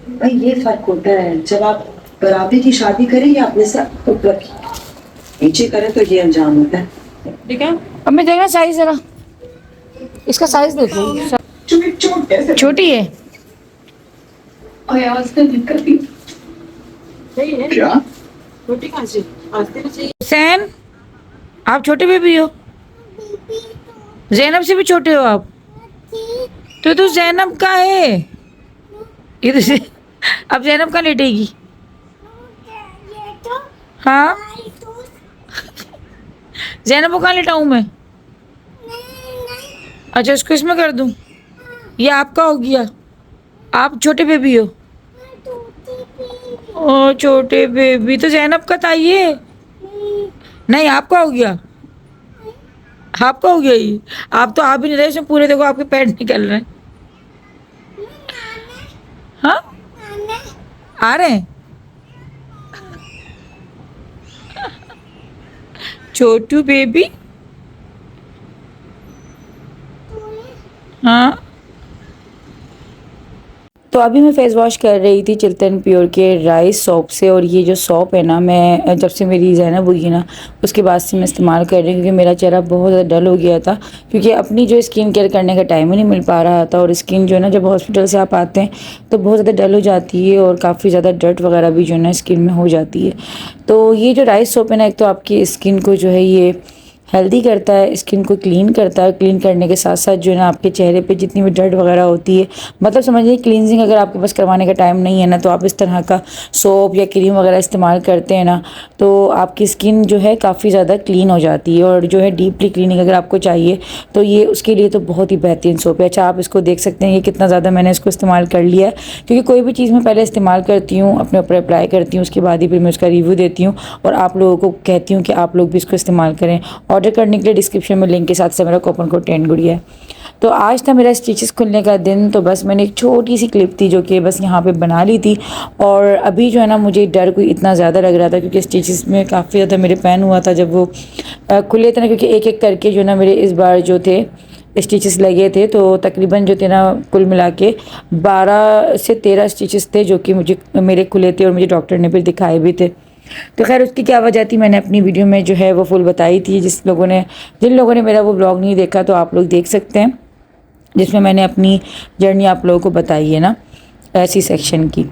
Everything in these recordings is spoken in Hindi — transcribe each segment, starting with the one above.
भाई ये फर्क होता है जब आप बराबरी की शादी करें या अपने साथ ऊपर की नीचे करें तो ये अंजाम होता है। ठीक है। अब मैं देखना साइज जरा, इसका साइज देखो, छोटी है। सही है क्या? रोटी कहाँ से आस्ते में चाहिए। हुसैन, आप छोटे बेबी हो? जैनब से भी छोटे हो आप? तो जैनब का है इधर से। अब जैनब का लेटेगी? हाँ, जैनब को कहाँ लेटाऊं मैं? अच्छा, इसको इसमें कर दूं? ये आपका हो गया, आप छोटे बेबी हो। ओ छोटे बेबी, तो जैनब का था ये। नहीं, आपका हो गया, आपका हो गया ये। आप तो आप ही नहीं रहे इसमें पूरे, देखो आपके पैर निकल रहे हैं। हाँ, आ रहे हैं। छोटू बेबी। हाँ, तो अभी मैं फेस वॉश कर रही थी चिल्तन प्योर के राइस सोप से। और ये जो सोप है ना, मैं जब से मेरी ज़ैनब हुई ना उसके बाद से मैं इस्तेमाल कर रही हूँ, क्योंकि मेरा चेहरा बहुत ज़्यादा डल हो गया था, क्योंकि अपनी जो स्किन केयर करने का टाइम ही नहीं मिल पा रहा था। और स्किन जो है ना, जब हॉस्पिटल से आप आते हैं तो बहुत ज़्यादा डल हो जाती है और काफ़ी ज़्यादा डर्ट वगैरह भी जो है ना स्किन में हो जाती है। तो ये जो राइस सोप है ना, एक तो आपकी स्किन को जो है ये हेल्दी करता है, स्किन को क्लीन करता है। क्लीन करने के साथ साथ जो है ना, आपके चेहरे पे जितनी भी डर्ट वगैरह होती है, मतलब समझिए क्लींजिंग अगर आपके पास करवाने का टाइम नहीं है ना, तो आप इस तरह का सोप या क्रीम वगैरह इस्तेमाल करते हैं ना, तो आपकी स्किन जो है काफ़ी ज़्यादा क्लीन हो जाती है। और जो है डीपली क्लीनिंग अगर आपको चाहिए तो ये उसके लिए तो बहुत ही बेहतरीन सोप है। अच्छा, आप इसको देख सकते हैं ये कितना ज़्यादा मैंने इसको इस्तेमाल कर लिया है, क्योंकि कोई भी चीज़ मैं पहले इस्तेमाल करती हूँ, अपने ऊपर अप्लाई करती हूँ, उसके बाद ही फिर मैं उसका रिव्यू देती हूँ और आप लोगों को कहती हूँ कि आप लोग भी इसको इस्तेमाल करें। ऑर्डर करने के लिए डिस्क्रिप्शन में लिंक के साथ से मेरा कूपन कोड 10 गुड़िया है। तो आज था मेरा स्टिचेस खुलने का दिन, तो बस मैंने एक छोटी सी क्लिप थी जो कि बस यहाँ पे बना ली थी। और अभी जो है ना, मुझे डर कोई इतना ज़्यादा लग रहा था, क्योंकि स्टिचेस में काफ़ी ज़्यादा मेरे पेन हुआ था जब वो खुले थे ना, क्योंकि एक एक करके जो ना मेरे इस बार जो थे स्टिचेस लगे थे, तो तकरीबन जो थे ना कुल मिला के 12 से 13 स्टिचेस थे जो कि मुझे मेरे खुले थे और मुझे डॉक्टर ने फिर दिखाए भी थे। तो खैर उसकी क्या वजह थी मैंने अपनी वीडियो में जो है वो फुल बताई थी। जिन लोगों ने मेरा वो ब्लॉग नहीं देखा तो आप लोग देख सकते हैं, जिसमें मैंने अपनी जर्नी आप लोगों को बताई है ना, ऐसी सेक्शन की।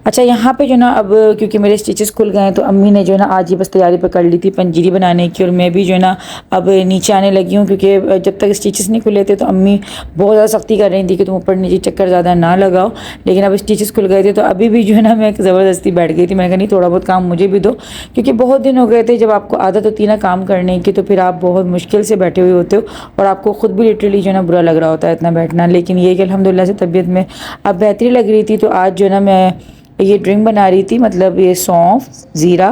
अच्छा, यहाँ पे जो ना अब क्योंकि मेरे स्टिचेस खुल गए हैं, तो अम्मी ने जो है ना आज ही बस तैयारी पर कर ली थी पंजीरी बनाने की। और मैं भी जो है ना अब नीचे आने लगी हूँ, क्योंकि जब तक स्टिचेस नहीं खुले थे तो अम्मी बहुत ज़्यादा सख्ती कर रही थी कि तुम ऊपर नीचे चक्कर ज़्यादा ना लगाओ। लेकिन अब स्टिचेस खुल गए थे तो अभी भी जो है ना मैं ज़बरदस्ती बैठ गई थी। मैंने कहा नहीं, थोड़ा बहुत काम मुझे भी दो, क्योंकि बहुत दिन हो गए थे। जब आपको आदत होती है ना काम करने की, तो फिर आप बहुत मुश्किल से बैठे हुए होते हो और आपको खुद भी लिटरली जो है ना बुरा लग रहा होता है इतना बैठना। लेकिन ये कि अल्हम्दुलिल्लाह से तबीयत में अब बेहतरी लग रही थी। तो आज जो है ना मैं ये ड्रिंक बना रही थी, मतलब ये सौंफ, ज़ीरा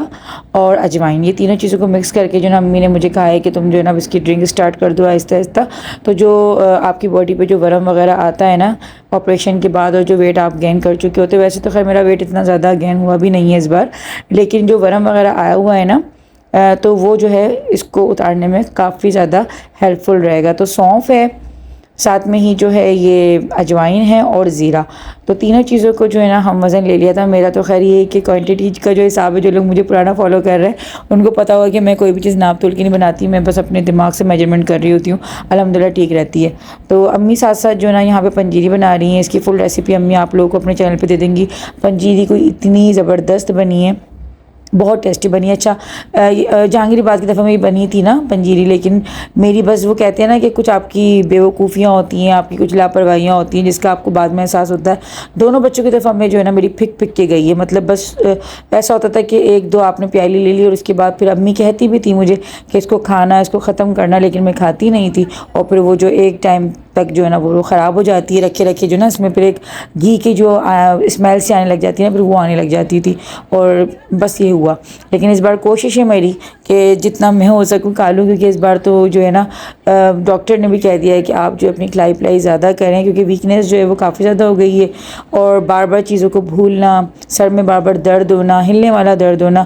और अजवाइन, ये तीनों चीज़ों को मिक्स करके जो ना अम्मी ने मुझे कहा है कि तुम जो है ना इसकी ड्रिंक स्टार्ट कर दो आहिस्ता आहिस्ता। तो जो आपकी बॉडी पे जो वरम वगैरह आता है ना ऑपरेशन के बाद, और जो वेट आप गेन कर चुके होते, वैसे तो खैर मेरा वेट इतना ज़्यादा गेन हुआ भी नहीं है इस बार, लेकिन जो वरम वगैरह आया हुआ है ना, तो वो जो है इसको उतारने में काफ़ी ज़्यादा हेल्पफुल रहेगा। तो सौंफ है, साथ में ही जो है ये अजवाइन है और ज़ीरा, तो तीनों चीज़ों को जो है ना हम वज़न ले लिया था। मेरा तो खैर ये कि क्वांटिटी का जो हिसाब है, जो लोग मुझे पुराना फॉलो कर रहे हैं उनको पता होगा कि मैं कोई भी चीज़ नाप तोल के नहीं बनाती, मैं बस अपने दिमाग से मेजरमेंट कर रही होती हूँ। अल्हम्दुलिल्लाह ठीक रहती है। तो अम्मी साथ साथ जो है ना यहाँ पे पंजीरी बना रही हैं। इसकी फुल रेसिपी अम्मी आप लोगों को अपने चैनल पर दे देंगी। पंजीरी कोई इतनी ज़बरदस्त बनी है, बहुत टेस्टी बनी है। अच्छा, जहांगीर बात की दफ़ा में बनी थी ना पंजीरी, लेकिन मेरी बस वो कहते हैं ना कि कुछ आपकी बेवकूफ़ियाँ होती हैं, आपकी कुछ लापरवाहियाँ होती हैं, जिसका आपको बाद में एहसास होता है। दोनों बच्चों की दफ़ा में जो है ना मेरी फिक फिक के गई है। मतलब बस ऐसा होता था कि एक दो आपने प्याली ले ली और उसके बाद फिर अम्मी कहती भी थी मुझे कि इसको खाना, इसको ख़त्म करना, लेकिन मैं खाती नहीं थी। और फिर वो जो एक टाइम तक जो है ना वो ख़राब हो जाती है रखे रखे, जो ना इसमें फिर एक घी की जो स्मेल से आने लग जाती है ना, फिर वो आने लग जाती थी। और बस ये हुआ। लेकिन इस बार कोशिश है मेरी कि जितना मैं हो सकूँ खा लूँ, क्योंकि इस बार तो जो है ना डॉक्टर ने भी कह दिया है कि आप जो अपनी खिलाई पिलाई ज़्यादा करें, क्योंकि वीकनेस जो है वो काफ़ी ज़्यादा हो गई है। और बार बार चीज़ों को भूलना, सर में बार बार दर्द होना, हिलने वाला दर्द होना,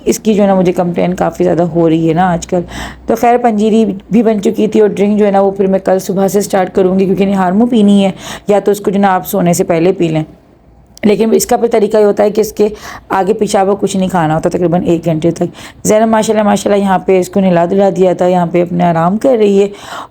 इसकी जो है ना मुझे कंप्लेन काफ़ी ज़्यादा हो रही है ना आजकल। तो खैर पंजीरी भी बन चुकी थी और ड्रिंक जो है ना वो फिर मैं कल सुबह से स्टार्ट करूँगी, क्योंकि निहारमू पीनी है, या तो उसको जो ना आप सोने से पहले पी लें। लेकिन इसका भी तरीका ये होता है कि इसके आगे पीछे आपको कुछ नहीं खाना होता तकरीबन 1 घंटे तक। ज़ैनब माशाल्लाह यहाँ पे इसको नहला धुला दिया था, यहाँ पे अपने आराम कर रही है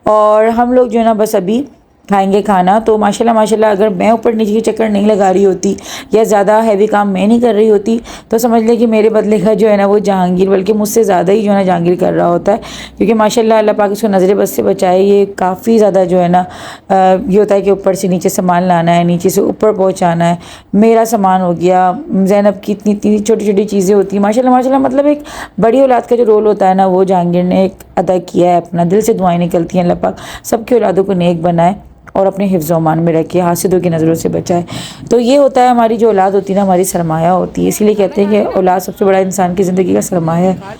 और हम लोग जो है ना बस अभी खाएंगे खाना। तो माशाल्लाह अगर मैं ऊपर नीचे की चक्कर नहीं लगा रही होती या ज़्यादा हैवी काम मैं नहीं कर रही होती तो समझ लें कि मेरे बदले का जो है ना वो जहांगीर, बल्कि मुझसे ज़्यादा ही जो है ना जहांगीर कर रहा होता है, क्योंकि माशाल्लाह अल्लाह पाक इसको नज़र बद से बचाए। ये काफ़ी ज़्यादा जो है ना ये होता है कि ऊपर से नीचे सामान लाना है, नीचे से ऊपर पहुँचाना है। मेरा सामान हो गया, ज़ैनब की इतनी इतनी छोटी छोटी चीज़ें होती हैं। माशाल्लाह मतलब एक बड़ी औलाद का जो रोल होता है ना वो जहांगीर ने एक अदा किया है अपना। दिल से दुआएं निकलती हैं अल्लाह पाक सबकी औलादों को नेक बनाए और अपने हिफ्ज़ अमान में रखे, हासिदों की नज़रों से बचाए। तो ये होता है हमारी जो औलाद होती है ना हमारी सरमाया होती है, इसीलिए कहते हैं कि औलाद सबसे बड़ा इंसान की ज़िंदगी का सरमाया है।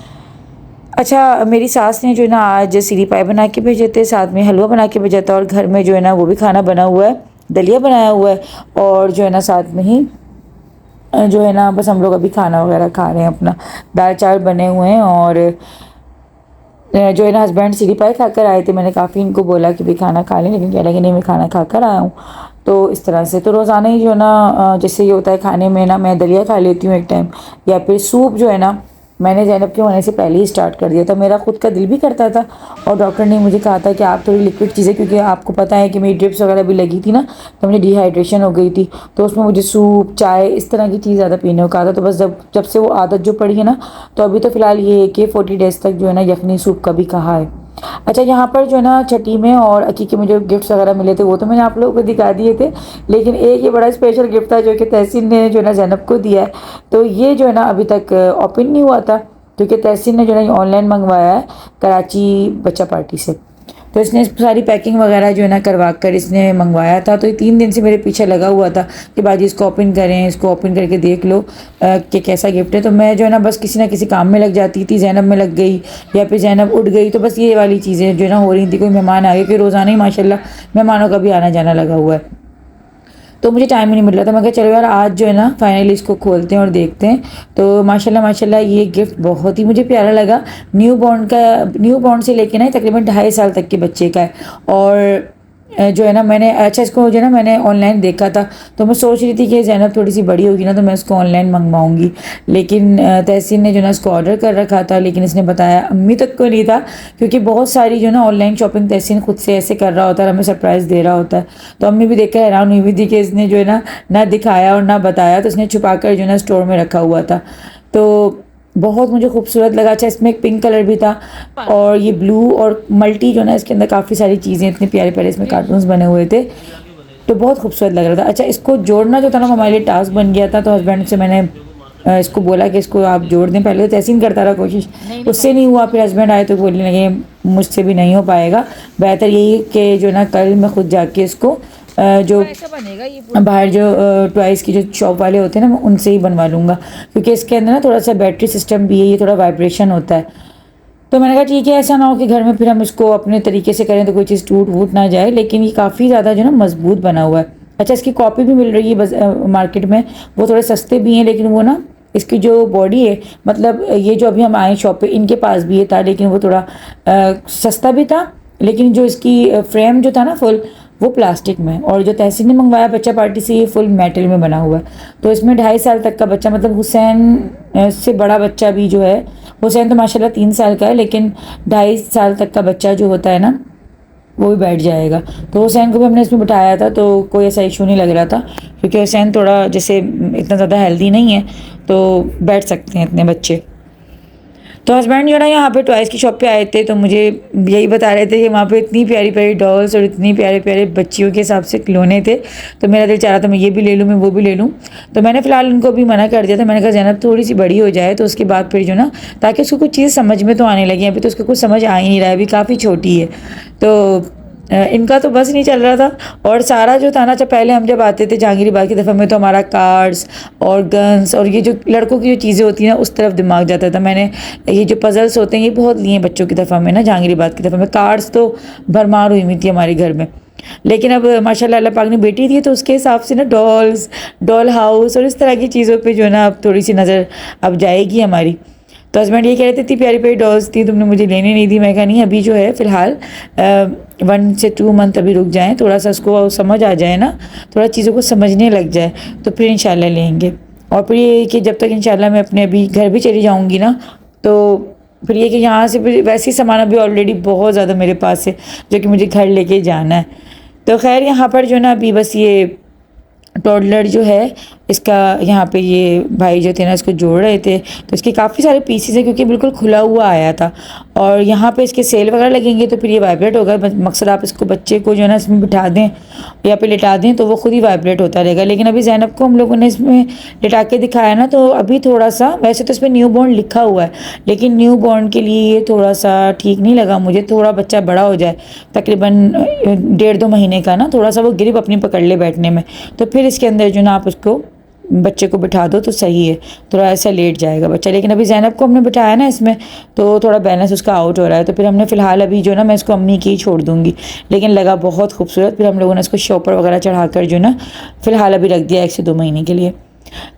अच्छा, मेरी सास ने जो है ना आज सीरी पाए बना के भेजे थे, साथ में हलवा बना के भेजा था और घर में जो है ना वो भी खाना बना हुआ है, दलिया बनाया हुआ है और जो है ना साथ में ही जो है ना बस हम लोग अभी खाना वगैरह खा रहे हैं अपना। दाल चावल बने हुए हैं और जो है ना हस्बैंड सीरी पाए खाकर आए थे। मैंने काफ़ी इनको बोला कि भाई खाना खा लें, लेकिन कह रहे कि नहीं मैं खाना खाकर आया हूँ। तो इस तरह से तो रोज़ाना ही जो है ना जैसे ये होता है खाने में ना मैं दलिया खा लेती हूँ एक टाइम, या फिर सूप जो है ना मैंने ज़ैनब के होने से पहले ही स्टार्ट कर दिया था। मेरा खुद का दिल भी करता था और डॉक्टर ने मुझे कहा था कि आप थोड़ी लिक्विड चीज़ें, क्योंकि आपको पता है कि मेरी ड्रिप्स वगैरह भी लगी थी ना तो मुझे डिहाइड्रेशन हो गई थी, तो उसमें मुझे सूप चाय इस तरह की चीज़ ज़्यादा पीने को कहा था। तो बस जब से वो आदत जो पड़ी है ना तो अभी तो फ़िलहाल ये है कि 40 डेज़ तक जो है ना यखनी सूप का भी कहा है। अच्छा, यहाँ पर जो है ना छठी में और अकीके में जो गिफ्ट्स वगैरह मिले थे वो तो मैंने आप लोगों को दिखा दिए थे, लेकिन एक ये बड़ा स्पेशल गिफ्ट था जो कि तहसीन ने जो है ना ज़ैनब को दिया है। तो ये जो है ना अभी तक ओपन नहीं हुआ था क्योंकि तहसीन ने जो है ऑनलाइन मंगवाया है कराची बच्चा पार्टी से। तो इसने सारी पैकिंग वगैरह जो है ना करवा कर इसने मंगवाया था। तो ये 3 दिन से मेरे पीछे लगा हुआ था कि बाजी इसको ओपन करें, इसको ओपन करके देख लो कि कैसा गिफ्ट है। तो मैं जो है ना बस किसी ना किसी काम में लग जाती थी, ज़ैनब में लग गई या फिर ज़ैनब उठ गई, तो बस ये वाली चीज़ें जो है ना हो रही थी। कोई मेहमान आ गए कि रोज़ाना ही माशाल्लाह मेहमानों का भी आना जाना लगा हुआ है, तो मुझे टाइम ही नहीं मिल रहा था। मैं कहा चलो यार आज जो है ना फाइनली इसको खोलते हैं और देखते हैं। तो माशाल्लाह ये गिफ्ट बहुत ही मुझे प्यारा लगा। न्यू बॉर्न से लेके ना तकरीबन 2.5 साल तक के बच्चे का है। और जो है ना मैंने इसको जो है ना मैंने ऑनलाइन देखा था, तो मैं सोच रही थी कि ज़ैनब थोड़ी सी बड़ी होगी ना तो मैं इसको ऑनलाइन मंगवाऊंगी, लेकिन तहसीन ने जो ना इसको ऑर्डर कर रखा था, लेकिन इसने बताया अम्मी तक को नहीं था, क्योंकि बहुत सारी जो ना ऑनलाइन शॉपिंग तहसीन खुद से ऐसे कर रहा होता है, हमें सरप्राइज़ दे रहा होता है। तो अम्मी भी देखकर हैरान हुई थी कि इसने जो है ना दिखाया और ना बताया, तो इसने छुपा कर जो है ना स्टोर में रखा हुआ था। तो बहुत मुझे खूबसूरत लगा। अच्छा, इसमें एक पिंक कलर भी था और ये ब्लू और मल्टी जो ना इसके अंदर काफ़ी सारी चीज़ें, इतने प्यारे प्यारे इसमें कार्टून्स बने हुए थे, तो बहुत खूबसूरत लग रहा था। अच्छा, इसको जोड़ना जो था ना हमारे लिए टास्क बन गया था। तो हस्बैंड से मैंने इसको बोला कि इसको आप जोड़ दें। पहले तो तहसीन करता रहा कोशिश, उससे नहीं हुआ, फिर हस्बैंड आए तो बोलने लगे मुझसे भी नहीं हो पाएगा, बेहतर यही कि जो ना कल मैं खुद जाके इसको जो बाहर जो टॉयज़ की जो शॉप वाले होते हैं ना मैं उनसे ही बनवा लूँगा, क्योंकि इसके अंदर ना थोड़ा सा बैटरी सिस्टम भी है, ये थोड़ा वाइब्रेशन होता है। तो मैंने कहा ठीक है, ऐसा ना हो कि घर में फिर हम इसको अपने तरीके से करें तो कोई चीज़ टूट वूट ना जाए, लेकिन ये काफ़ी ज़्यादा जो ना मजबूत बना हुआ है। अच्छा, इसकी कॉपी भी मिल रही है मार्केट में, वो थोड़े सस्ते भी हैं, लेकिन वो ना इसकी जो बॉडी है, मतलब ये जो अभी हम आए शॉप पे इनके पास भी ये था, लेकिन वो थोड़ा सस्ता भी था, लेकिन जो इसकी फ्रेम जो था ना फुल वो प्लास्टिक में, और जो तहसीन ने मंगवाया बच्चा पार्टी से ये फुल मेटल में बना हुआ है। तो इसमें 2.5 साल तक का बच्चा, मतलब हुसैन से बड़ा बच्चा भी जो है, हुसैन तो माशाल्लाह 3 साल का है, लेकिन 2.5 साल तक का बच्चा जो होता है ना वो भी बैठ जाएगा। तो हुसैन को भी हमने इसमें बिठाया था, तो कोई ऐसा इशू नहीं लग रहा था, क्योंकि हुसैन थोड़ा जैसे इतना ज़्यादा हेल्दी नहीं है, तो बैठ सकते हैं इतने बच्चे। तो हस्बैंड जो है ना यहाँ पे टॉयज़ की शॉप पे आए थे, तो मुझे यही बता रहे थे कि वहाँ पे इतनी प्यारी प्यारी डॉल्स और इतनी प्यारे प्यारे बच्चियों के हिसाब से खिलौने थे। तो मेरा दिल चाह रहा था मैं ये भी ले लूँ, मैं वो भी ले लूँ। तो मैंने फ़िलहाल उनको भी मना कर दिया था। मैंने कहा ज़ैनब थोड़ी सी बड़ी हो जाए तो उसके बाद फिर जो ना, ताकि उसको कुछ चीज़ समझ में तो आने लगी। अभी तो उसको कुछ समझ आ ही नहीं रहा है, अभी काफ़ी छोटी है। तो इनका तो बस नहीं चल रहा था। और सारा जो था ना, जब पहले हम जब आते थे जहांगीरी बाग की दफ़ा में, तो हमारा कार्ड्स और गन्स और ये जो लड़कों की जो चीज़ें होती हैं ना उस तरफ दिमाग जाता था। मैंने ये जो पज़ल्स होते हैं ये बहुत लिए बच्चों की दफ़ा में ना, जहांगीरी बाग की दफ़ा में कार्ड्स तो भरमार हुई थी हमारे घर में। लेकिन अब माशाल्लाह अल्लाह पाक ने बेटी दी, तो उसके हिसाब से ना डॉल हाउस और इस तरह की चीज़ों पर जो है ना अब थोड़ी सी नज़र अब जाएगी हमारी। तो हस्बैंड ये कह रहे थे इतनी प्यारी प्यारी डॉल्स थी, तुमने मुझे लेने नहीं दी। मैं कहा नहीं, अभी जो है फ़िलहाल 1 से 2 मंथ अभी रुक जाएं, थोड़ा सा उसको समझ आ जाए ना, थोड़ा चीज़ों को समझने लग जाए, तो फिर इंशाल्लाह लेंगे। और फिर ये है कि जब तक इंशाल्लाह मैं अपने अभी घर भी चली जाऊँगी ना, तो फिर ये कि यहाँ से फिर वैसे ही सामान अभी ऑलरेडी बहुत ज़्यादा मेरे पास है जो कि मुझे घर लेके जाना है। तो खैर यहाँ पर जो है ना अभी बस ये टॉडलर जो है इसका यहाँ पे ये भाई जो थे ना इसको जोड़ रहे थे, तो इसके काफ़ी सारे पीसेस हैं क्योंकि बिल्कुल खुला हुआ आया था। और यहाँ पे इसके सेल वगैरह लगेंगे तो फिर ये वाइब्रेट होगा। मकसद आप इसको बच्चे को जो है ना इसमें बिठा दें या पे लिटा दें तो वो खुद ही वाइब्रेट होता रहेगा। लेकिन अभी ज़ैनब को हम लोगों ने इसमें लिटा के दिखाया ना, तो अभी थोड़ा सा, वैसे तो इस पर न्यू बॉर्न लिखा हुआ है लेकिन न्यू बॉर्न के लिए ये थोड़ा सा ठीक नहीं लगा मुझे। थोड़ा बच्चा बड़ा हो जाए, तकरीबन 1.5-2 महीने का ना, थोड़ा सा वो ग्रिप अपनी पकड़ ले बैठने में, तो फिर इसके अंदर जो ना आप उसको बच्चे को बिठा दो तो सही है, थोड़ा ऐसा लेट जाएगा बच्चा। लेकिन अभी ज़ैनब को हमने बिठाया ना इसमें, तो थोड़ा बैलेंस उसका आउट हो रहा है, तो फिर हमने फ़िलहाल अभी जो ना मैं इसको अम्मी की ही छोड़ दूँगी। लेकिन लगा बहुत खूबसूरत, फिर हम लोगों ने इसको शॉपर वगैरह चढ़ा कर जो ना फ़िलहाल अभी रख दिया 1 से 2 महीने के लिए।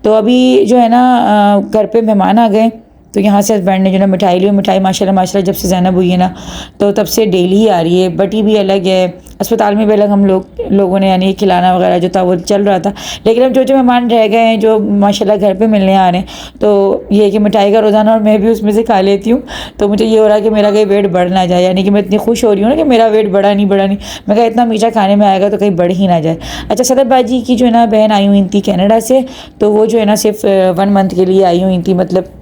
तो अभी जो है ना घर पे मेहमान आ गए, तो यहाँ से हस्बैंड ने जो ना मिठाई ली। मिठाई माशाल्लाह जब से ज़ैनब हुई है ना, तो तब से डेली ही आ रही है। बटी भी अलग है, अस्पताल में भी अलग, हम लोगों ने यानी खिलाना वगैरह जो था वो चल रहा था। लेकिन अब जो मेहमान रह गए हैं जो माशाल्लाह घर पे मिलने आ रहे हैं, तो ये है कि मिठाई का रोज़ाना, और मैं भी उसमें से खा लेती हूँ। तो मुझे ये हो रहा है कि मेरा कहीं वेट बढ़ ना जाए, यानी कि मैं इतनी खुश हो रही हूँ ना कि मेरा वेट बढ़ा नहीं। मैं कहा इतना मीठा खाने में आएगा तो कहीं बढ़ ही ना जाए। अच्छा, सदर बाजी की जो है ना बहन आई हुई थी कनाडा से, तो वो जो है ना सिर्फ 1 मंथ के लिए आई हुई थी, मतलब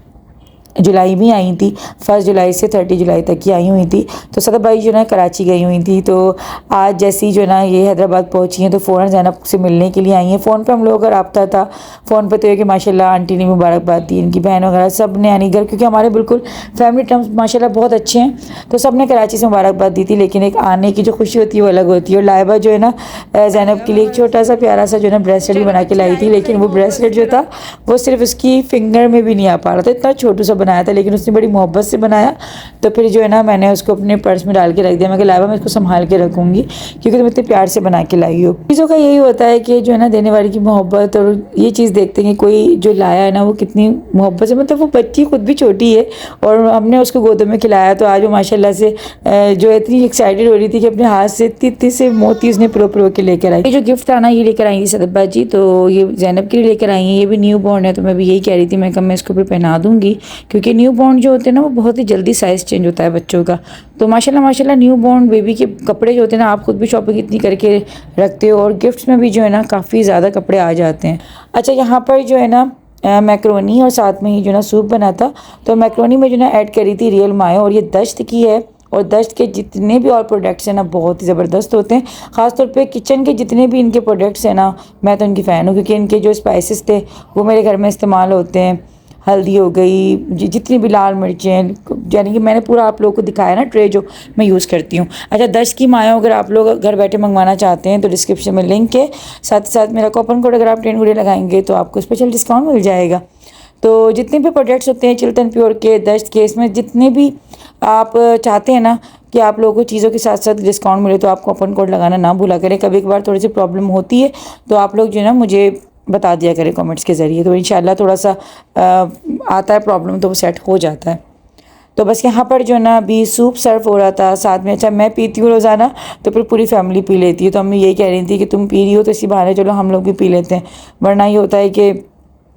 जुलाई में आई थी, 1 जुलाई से 30 जुलाई तक की आई हुई थी। तो सदर भाई जो है कराची गई हुई थी, तो आज जैसे ही जो है ना ये हैदराबाद पहुंची हैं तो फ़ौरन ज़ैनब से मिलने के लिए आई हैं। फ़ोन पे हम लोगों का रब्ता था, फ़ोन पे तो ये कि माशाल्लाह आंटी ने मुबारकबाद दी, इनकी बहन वगैरह सब ने, यानी घर, क्योंकि हमारे बिल्कुल फैमिली टर्म्स माशाल्लाह बहुत अच्छे हैं, तो सब ने कराची से मुबारकबाद दी थी। लेकिन एक आने की जो खुशी होती है वो अलग होती है। और लाइबा जो है ना ज़ैनब के लिए एक छोटा सा प्यारा सा जो है ना ब्रेसलेट भी बना के लाई थी, लेकिन वो ब्रेसलेट जो था वो सिर्फ उसकी फिंगर में भी नहीं आ पा रहा था, इतना छोटू सा बनाया था, लेकिन उसने बड़ी मोहब्बत से बनाया। तो फिर जो है ना मैंने उसको अपने पर्स में डाल के रख दिया। मैं लाइबा मैं इसको संभाल के रखूँगी क्योंकि तुम इतने प्यार से बना के लाई हो। चीज़ों का यही होता है कि जो है ना देने वाले की मोहब्बत, और ये चीज़ देखते हैं कि कोई जो लाया है ना वो कितनी मोहब्बत से, मतलब वो बच्ची खुद भी छोटी है और हमने उसको गोद में खिलाया, तो आज वो माशाल्लाह से जो इतनी एक्साइटेड हो रही थी कि अपने हाथ से इतनी से मोती उसने प्रो के लेकर आई। ये जो गिफ्ट था ना ये लेकर आई थी सदब्बा जी, तो ये ज़ैनब के लिए लेकर आई हैं। ये भी न्यू बॉर्न है, तो मैं भी यही कह रही थी, मैं कब मैं इसको भी पहना दूँगी, क्योंकि न्यू बॉर्न जो होते हैं ना वो बहुत ही जल्दी साइज़ चेंज होता है बच्चों का। तो माशाल्लाह न्यू बॉर्न बेबी के कपड़े जो होते हैं ना, आप खुद भी शॉपिंग इतनी करके रखते हो और गिफ्ट्स में भी जो है ना काफ़ी ज़्यादा कपड़े आ जाते हैं। अच्छा, यहाँ पर जो है ना मैक्रोनी और साथ में ही जो ना सूप बना था, तो मैक्रोनी में जो ना ऐड करी थी रियल मायो, और ये दश्त की है। और दश्त के जितने भी और प्रोडक्ट्स हैं ना बहुत ही ज़बरदस्त होते हैं, ख़ासतौर पे किचन के जितने भी इनके प्रोडक्ट्स हैं ना, मैं तो इनकी फ़ैन हूँ, क्योंकि इनके जो स्पाइसेस थे वो मेरे घर में इस्तेमाल होते हैं। हल्दी हो गई, जितनी भी लाल मिर्चें, यानी कि मैंने पूरा आप लोगों को दिखाया ना ट्रे जो मैं यूज़ करती हूँ। अच्छा, दश्त की मायो अगर आप लोग घर बैठे मंगवाना चाहते हैं तो डिस्क्रिप्शन में लिंक है, साथ ही साथ मेरा कूपन कोड अगर आप 10 गुड़े लगाएंगे तो आपको स्पेशल डिस्काउंट मिल जाएगा। तो जितने भी प्रोडक्ट्स होते हैं चिल्टन प्योर के, दश्त के, इसमें जितने भी आप चाहते हैं ना कि आप लोगों को चीज़ों के साथ साथ डिस्काउंट मिले, तो आप कूपन कोड लगाना ना भूला करें। कभी कभार थोड़ी सी प्रॉब्लम होती है तो आप लोग जो है ना मुझे बता दिया करें कमेंट्स के ज़रिए, तो इंशाल्लाह थोड़ा सा आता है प्रॉब्लम तो वो सेट हो जाता है। तो बस यहाँ पर जो है ना अभी सूप सर्व हो रहा था साथ में। अच्छा, मैं पीती हूँ रोज़ाना तो फिर पूरी फैमिली पी लेती है, तो अम्मी यही कह रही थी कि तुम पी रही हो तो इसी बहाने चलो हम लोग भी पी लेते हैं। वरना ये होता है कि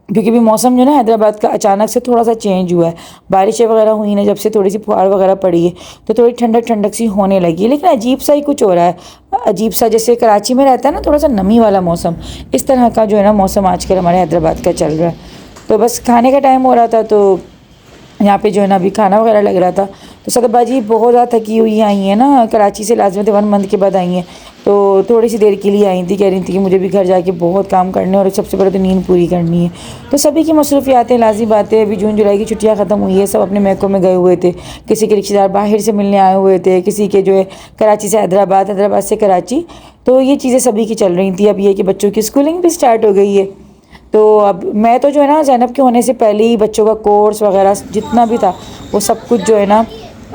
क्योंकि भी मौसम जो ना हैदराबाद का अचानक से थोड़ा सा चेंज हुआ है, बारिशें वगैरह हुई ना, जब से थोड़ी सी फुहार वगैरह पड़ी है तो थोड़ी ठंडक सी होने लगी है। लेकिन अजीब सा ही कुछ हो रहा है, अजीब सा, जैसे कराची में रहता है ना थोड़ा सा नमी वाला मौसम, इस तरह का जो है ना मौसम आजकल हमारे हैदराबाद का चल रहा है। तो बस खाने का टाइम हो रहा था, तो यहाँ पे जो है ना अभी खाना वगैरह लग रहा था। तो सदबाजी बहुत ज़्यादा थकी हुई आई हैं ना, कराची से लाजमत 1 मंथ के बाद आई हैं, तो थोड़ी सी देर के लिए आई थी। कह रही थी कि मुझे भी घर जाके बहुत काम करने और सबसे पहले तो नींद पूरी करनी है। तो सभी की मसरूफियातें लाजी बातें, अभी जून जुलाई की छुट्टियाँ ख़त्म हुई है, सब अपने मैकों में गए हुए थे। किसी के रिश्तेदार बाहर से मिलने आए हुए थे, किसी के जो है कराची से हैदराबाद, हैदराबाद से कराची, तो ये चीज़ें सभी की चल रही थी। अब ये कि बच्चों की स्कूलिंग भी स्टार्ट हो गई है, तो अब मैं तो जो है ना ज़ैनब के होने से पहले ही बच्चों का कोर्स वगैरह जितना भी था वो सब कुछ जो है ना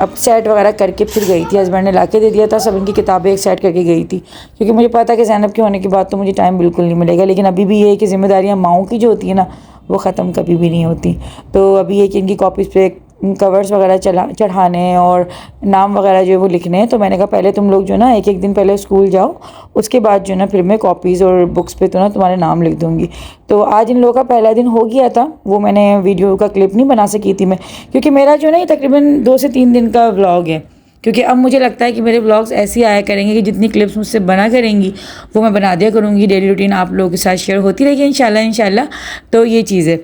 अब सेट वगैरह करके फिर गई थी। हस्बैंड ने लाके दे दिया था, सब इनकी किताबें एक सेट करके गई थी, क्योंकि मुझे पता है कि ज़ैनब के होने के बाद तो मुझे टाइम बिल्कुल नहीं मिलेगा। लेकिन अभी भी ये है कि ज़िम्मेदारियाँ माओं की जो होती है ना वो ख़त्म कभी भी नहीं होती। तो अभी ये कि इनकी कॉपीज़ पे कवर्स वगैरह चढ़ाने हैं और नाम वगैरह जो है वो लिखने हैं। तो मैंने कहा पहले तुम लोग जो ना एक एक दिन पहले स्कूल जाओ, उसके बाद जो ना फिर मैं कॉपीज़ और बुक्स पे तो ना तुम्हारे नाम लिख दूँगी। तो आज इन लोगों का पहला दिन हो गया था, वो मैंने वीडियो का क्लिप नहीं बना सकी थी मैं, क्योंकि मेरा जो ना ये तकरीबन 2 से 3 दिन का व्लॉग है। क्योंकि अब मुझे लगता है कि मेरे व्लॉग्स ऐसे ही आया करेंगे कि जितनी क्लिप्स मुझसे बना करेंगी वो मैं बना दिया करूँगी। डेली रूटीन आप लोगों के साथ शेयर होती रहेगी इंशाल्लाह। तो ये चीज़ है।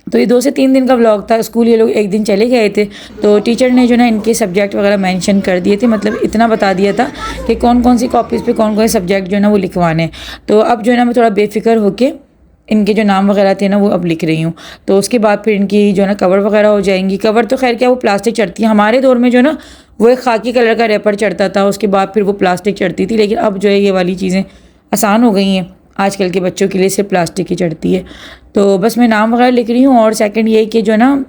तो ये 2 से 3 दिन का व्लॉग था। स्कूल ये लोग एक दिन चले गए थे, तो टीचर ने जो ना इनके सब्जेक्ट वगैरह मेंशन कर दिए थे, मतलब इतना बता दिया था कि कौन कौन सी कॉपीज़ पे कौन कौन से सब्जेक्ट जो है ना वो लिखवाने हैं। तो अब जो है ना मैं थोड़ा बेफिक्र होके इनके जो नाम वगैरह थे ना वो अब लिख रही हूँ। तो उसके बाद फिर इनकी जो है ना कवर वगैरह हो जाएंगी। कवर तो खैर क्या वो प्लास्टिक चढ़ती है, हमारे दौर में जो ना वो एक खाकी कलर का रैपर चढ़ता था, उसके बाद फिर वो प्लास्टिक चढ़ती थी। लेकिन अब जो है ये वाली चीज़ें आसान हो गई हैं, आजकल के बच्चों के लिए सिर्फ प्लास्टिक ही चढ़ती है। तो बस मैं नाम वगैरह लिख रही हूँ। और सेकंड ये कि जो ना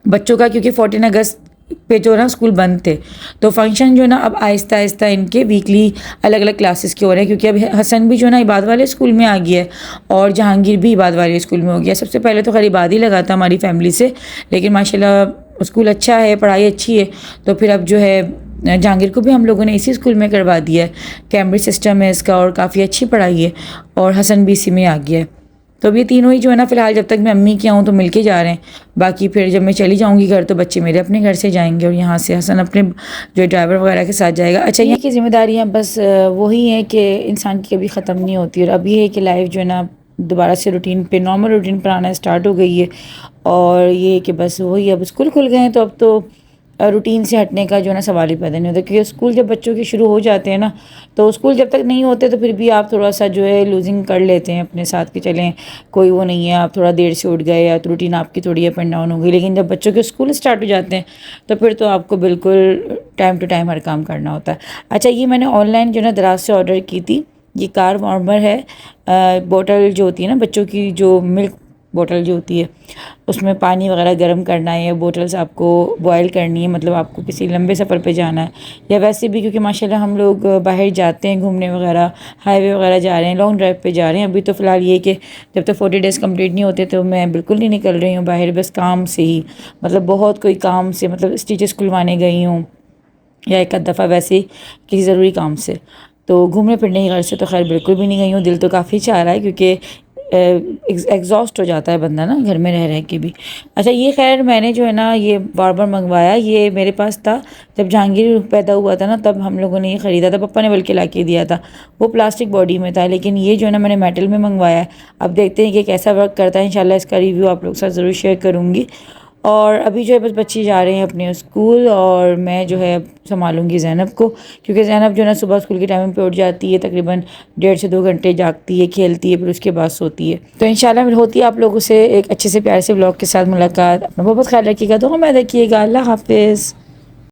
बच्चों का, क्योंकि 14 अगस्त पे जो ना स्कूल बंद थे, तो फंक्शन जो ना अब आहिस्ता आहिस्ता इनके वीकली अलग अलग क्लासेस के हो रहे हैं। क्योंकि अब हसन भी जो ना इबाद वाले स्कूल में आ गया है और जहांगीर भी इबाद वाले स्कूल में हो गया। सबसे पहले तो खैर इबाद ही लगा था हमारी फैमिली से, लेकिन माशाल्लाह स्कूल अच्छा है, पढ़ाई अच्छी है, तो फिर अब जो है जहांगीर को भी हम लोगों ने इसी स्कूल में करवा दिया है। कैम्ब्रिज सिस्टम है इसका और काफ़ी अच्छी पढ़ाई है, और हसन भी इसी में आ गया है। तो अब ये तीनों ही जो है ना फ़िलहाल जब तक मैं अम्मी की आऊँ तो मिल के जा रहे हैं। बाकी फिर जब मैं चली जाऊँगी घर तो बच्चे मेरे अपने घर से जाएंगे और यहाँ से हसन अपने जो ड्राइवर वगैरह के साथ जाएगा। अच्छा, ये की जिम्मेदारियाँ बस वही हैं कि इंसान की कभी ख़त्म नहीं होती, और अब ये है कि लाइफ जो है ना दोबारा से रूटीन पे, नॉर्मल रूटीन पर आना स्टार्ट हो गई है। और ये कि बस वही, अब स्कूल खुल गए हैं तो अब तो रूटीन से हटने का जो है ना सवाल ही पैदा नहीं होता। क्योंकि स्कूल जब बच्चों के शुरू हो जाते हैं ना, तो स्कूल जब तक नहीं होते तो फिर भी आप थोड़ा सा जो है लूजिंग कर लेते हैं अपने साथ कि चलें कोई वो नहीं है, आप थोड़ा देर से उठ गए या तो रूटीन आपकी थोड़ी अप एंड डाउन हो गई। लेकिन जब बच्चों के स्कूल स्टार्ट हो जाते हैं तो फिर तो आपको बिल्कुल टाइम टू टाइम हर काम करना होता है। अच्छा, ये मैंने ऑनलाइन जो है ना दराज से ऑर्डर की थी। ये कार वार्मर है, बोतल जो होती है ना बच्चों की, जो मिल्क बोतल जो होती है उसमें पानी वगैरह गर्म करना है, या बोतल्स आपको बॉयल करनी है, मतलब आपको किसी लंबे सफ़र पे जाना है, या वैसे भी क्योंकि माशाल्लाह हम लोग बाहर जाते हैं घूमने वगैरह, हाईवे वगैरह जा रहे हैं, लॉन्ग ड्राइव पे जा रहे हैं। अभी तो फ़िलहाल ये कि जब तक 40 डेज़ कंप्लीट नहीं होते तो मैं बिल्कुल नहीं निकल रही हूँ बाहर, बस काम से ही, मतलब बहुत कोई काम से, मतलब स्टिचेस खुलवाने गई हूँ या एक आध दफ़ा वैसे ही किसी ज़रूरी काम से। तो घूमने फिरने की घर से तो खैर बिल्कुल भी नहीं गई हूँ। दिल तो काफ़ी चाह रहा है क्योंकि एग्जॉस्ट हो जाता है बंदा ना घर में रह के भी। अच्छा, ये खैर मैंने जो है ना ये वार्मर मंगवाया, ये मेरे पास था जब जहांगीर पैदा हुआ था ना, तब हम लोगों ने ये ख़रीदा था, पापा ने बल्कि ला के दिया था। वो प्लास्टिक बॉडी में था, लेकिन ये जो है ना मैंने मेटल में मंगवाया है। अब देखते हैं कि कैसा वर्क करता है। इंशाल्लाह इसका रिव्यू आप लोग के साथ ज़रूर शेयर करूँगी। और अभी जो है बस बच्चे जा रहे हैं अपने स्कूल, और मैं जो है संभालूंगी ज़ैनब को, क्योंकि ज़ैनब जो है ना सुबह स्कूल के टाइम पे उठ जाती है, तकरीबन 1.5 से 2 घंटे जागती है, खेलती है, फिर उसके बाद सोती है। तो इंशाल्लाह होती है आप लोगों से एक अच्छे से प्यार से व्लॉग के साथ मुलाकात। अपना बहुत ख्याल रखिएगा, दुआ में रखिएगा। अल्लाह हाफिज़।